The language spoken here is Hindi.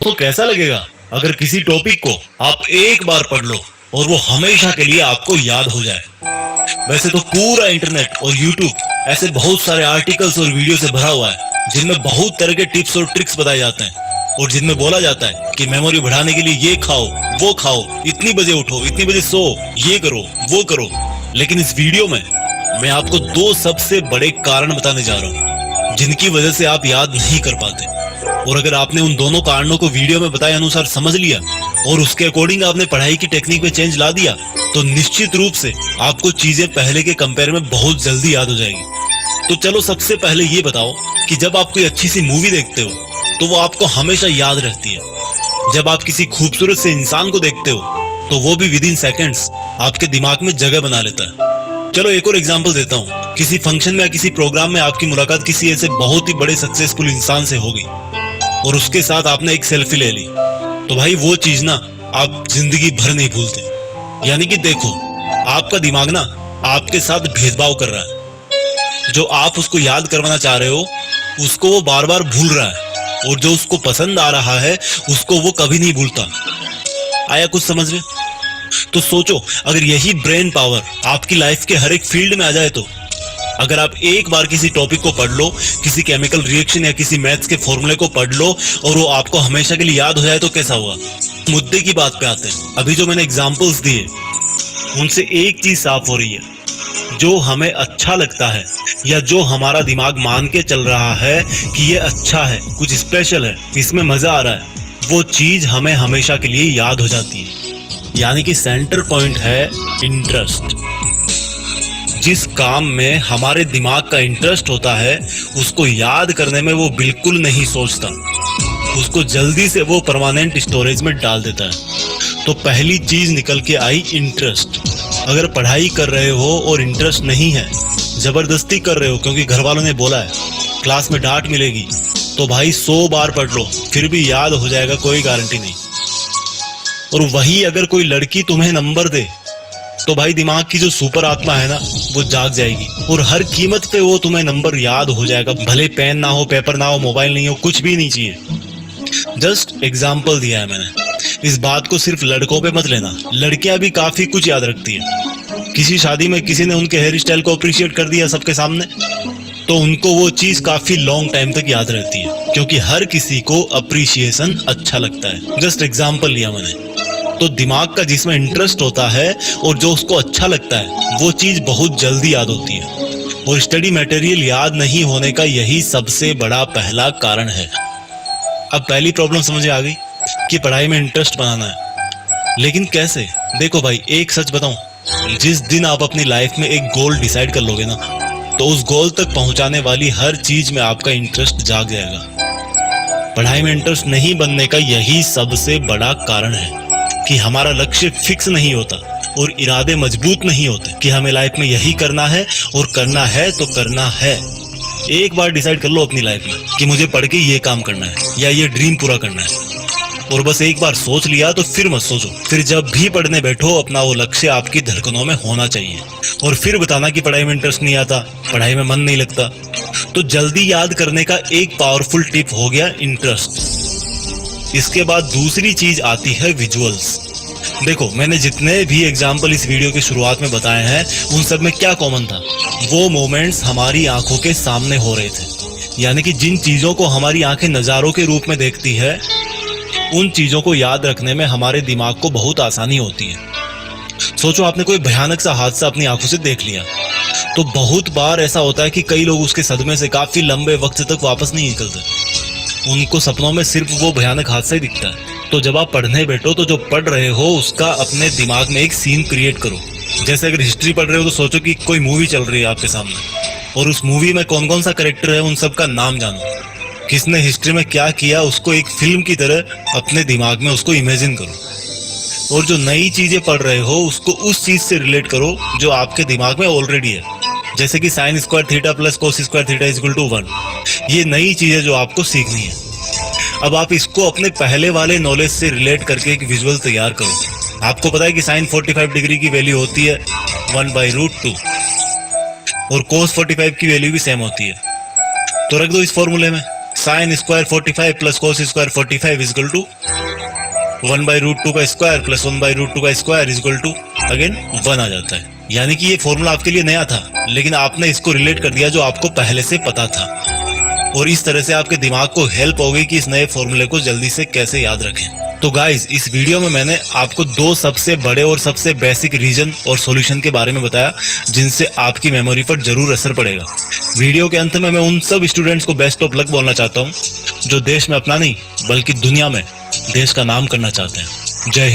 दोस्तों कैसा लगेगा अगर किसी टॉपिक को आप एक बार पढ़ लो और वो हमेशा के लिए आपको याद हो जाए। वैसे तो पूरा इंटरनेट और यूट्यूब ऐसे बहुत सारे आर्टिकल्स और वीडियो से भरा हुआ है जिनमें बहुत तरह के टिप्स और ट्रिक्स बताए जाते हैं और जिनमें बोला जाता है कि मेमोरी बढ़ाने के लिए ये खाओ, वो खाओ, इतनी बजे उठो, इतनी बजे सो, ये करो, वो करो। लेकिन इस वीडियो में मैं आपको दो सबसे बड़े कारण बताने जा रहा हूँ जिनकी वजह से आप याद नहीं कर पाते। और अगर आपने उन दोनों कारणों को वीडियो में बताए अनुसार समझ लिया और उसके अकॉर्डिंग आपने पढ़ाई की टेक्निक में चेंज ला दिया तो निश्चित रूप से आपको चीजें पहले के कंपेयर में बहुत जल्दी याद हो जाएगी। तो चलो सबसे पहले ये बताओ कि जब आप कोई अच्छी सी मूवी देखते हो तो वो आपको हमेशा याद रहती है। जब आप किसी खूबसूरत से इंसान को देखते हो तो वो भी विद इन सेकेंड्स आपके दिमाग में जगह बना लेता है। चलो एक और एग्जांपल देता हूँ। किसी फंक्शन में या किसी प्रोग्राम में आपकी मुलाकात किसी ऐसे बहुत ही बड़े सक्सेसफुल इंसान से हो गई और उसके साथ आपने एक सेल्फी ले ली तो भाई वो चीज ना आप जिंदगी भर नहीं भूलते। यानी कि देखो, आपका दिमाग ना आपके साथ भेदभाव कर रहा है। जो आप उसको याद करवाना चाह रहे हो उसको वो बार बार भूल रहा है और जो उसको पसंद आ रहा है उसको वो कभी नहीं भूलता। आया कुछ समझ में? तो सोचो, अगर यही ब्रेन पावर आपकी लाइफ के हर एक फील्ड में आ जाए तो अगर आप एक बार किसी टॉपिक को पढ़ लो, किसी केमिकल रिएक्शन या किसी मैथ्स के फॉर्मूले को पढ़ लो और वो आपको हमेशा के लिए याद हो जाए तो कैसा हुआ? मुद्दे की बात पे आते हैं। अभी जो मैंने एग्जांपल्स दिए उनसे एक चीज साफ हो रही है, जो हमें अच्छा लगता है या जो हमारा दिमाग मान के चल रहा है कि ये अच्छा है, कुछ स्पेशल है, इसमें मजा आ रहा है, वो चीज हमें हमेशा के लिए याद हो जाती है। यानी कि सेंटर पॉइंट है इंटरेस्ट। जिस काम में हमारे दिमाग का इंटरेस्ट होता है उसको याद करने में वो बिल्कुल नहीं सोचता, उसको जल्दी से वो परमानेंट स्टोरेज में डाल देता है। तो पहली चीज निकल के आई इंटरेस्ट। अगर पढ़ाई कर रहे हो और इंटरेस्ट नहीं है, जबरदस्ती कर रहे हो क्योंकि घर वालों ने बोला है, क्लास में डांट मिलेगी, तो भाई 100 बार पढ़ लो फिर भी याद हो जाएगा, कोई गारंटी नहीं। और वही अगर कोई लड़की तुम्हें नंबर दे तो भाई दिमाग की जो सुपर आत्मा है ना वो जाग जाएगी और हर कीमत पे वो तुम्हें नंबर याद हो जाएगा, भले पेन ना हो, पेपर ना हो, मोबाइल नहीं हो, कुछ भी नहीं चाहिए। जस्ट एग्जाम्पल दिया है मैंने। इस बात को सिर्फ लड़कों पे मत लेना, लड़कियां भी काफी कुछ याद रखती है। किसी शादी में किसी ने उनके हेयर स्टाइल को अप्रिशिएट कर दिया सबके सामने तो उनको वो चीज काफी लॉन्ग टाइम तक याद रहती है क्योंकि हर किसी को अप्रिशिएशन अच्छा लगता है। जस्ट एग्जाम्पल लिया मैंने। तो दिमाग का जिसमें इंटरेस्ट होता है और जो उसको अच्छा लगता है वो चीज बहुत जल्दी याद होती है। और स्टडी मटेरियल याद नहीं होने का यही सबसे बड़ा पहला कारण है। अब पहली प्रॉब्लम समझ आ गई कि पढ़ाई में इंटरेस्ट बनाना है, लेकिन कैसे? देखो भाई, एक सच बताऊं, जिस दिन आप अपनी लाइफ में एक गोल डिसाइड कर लोगे ना तो उस गोल तक पहुंचाने वाली हर चीज में आपका इंटरेस्ट जाग जाएगा। पढ़ाई में इंटरेस्ट नहीं बनने का यही सबसे बड़ा कारण है कि हमारा लक्ष्य फिक्स नहीं होता और इरादे मजबूत नहीं होते कि हमें लाइफ में यही करना है और करना है तो करना है। एक बार डिसाइड कर लो अपनी लाइफ में कि मुझे पढ़ के ये काम करना है या ये ड्रीम पूरा करना है और बस एक बार सोच लिया तो फिर मत सोचो। फिर जब भी पढ़ने बैठो अपना वो लक्ष्य आपकी धड़कनों में होना चाहिए। और फिर बताना कि पढ़ाई में इंटरेस्ट नहीं आता, पढ़ाई में मन नहीं लगता। तो जल्दी याद करने का एक पावरफुल टिप हो गया इंटरेस्ट। इसके बाद दूसरी चीज आती है विजुअल्स। देखो, मैंने जितने भी एग्जाम्पल इस वीडियो की शुरुआत में बताए हैं उन सब में क्या कॉमन था? वो मोमेंट्स हमारी आंखों के सामने हो रहे थे। यानी कि जिन चीजों को हमारी आंखें नजारों के रूप में देखती है उन चीजों को याद रखने में हमारे दिमाग को बहुत आसानी होती है। सोचो, आपने कोई भयानक सा हादसा अपनी आंखों से देख लिया तो बहुत बार ऐसा होता है कि कई लोग उसके सदमे से काफी लंबे वक्त तक वापस नहीं निकलते। उनको सपनों में सिर्फ वो भयानक हादसा ही दिखता है। तो जब आप पढ़ने बैठो तो जो पढ़ रहे हो उसका अपने दिमाग में एक सीन क्रिएट करो। जैसे अगर हिस्ट्री पढ़ रहे हो तो सोचो कि कोई मूवी चल रही है आपके सामने और उस मूवी में कौन कौन सा कैरेक्टर है उन सब का नाम जानो, किसने हिस्ट्री में क्या किया उसको एक फिल्म की तरह अपने दिमाग में उसको इमेजिन करो। और जो नई चीजें पढ़ रहे हो उसको उस चीज से रिलेट करो जो आपके दिमाग में ऑलरेडी है। जैसे कि sine square theta plus cos square theta is equal to 1। ये नई चीजें जो आपको सीखनी है। अब आप इसको अपने पहले वाले नॉलेज से रिलेट करके एक विजुअल तैयार करो। आपको पता है कि साइन 45 डिग्री की वैल्यू होती है 1/√2 और कोस 45 की वैल्यू भी सेम होती है। तो रख दो इस फॉर्मूले में sine square 45 plus cos square 45 is equal to 1/√2 का स्क्वायर प्लस 1/√2 का square is equal to again 1 आ जाता है। यानी कि ये फॉर्मूला आपके लिए नया था, लेकिन आपने इसको रिलेट कर दिया जो आपको पहले से पता था, और इस तरह से आपके दिमाग को हेल्प हो गई कि इस नए फॉर्मूले को जल्दी से कैसे याद रखें। तो गाइस, इस वीडियो में मैंने आपको 2 सबसे बड़े और सबसे बेसिक रीजन और सॉल्यूशन के बारे में बताया जिनसे आपकी मेमोरी पर जरूर असर पड़ेगा। वीडियो के अंत में मैं उन सब स्टूडेंट्स को बेस्ट ऑफ लक बोलना चाहता हूँ जो देश में अपना नहीं बल्कि दुनिया में देश का नाम करना चाहते हैं। जय हिंद।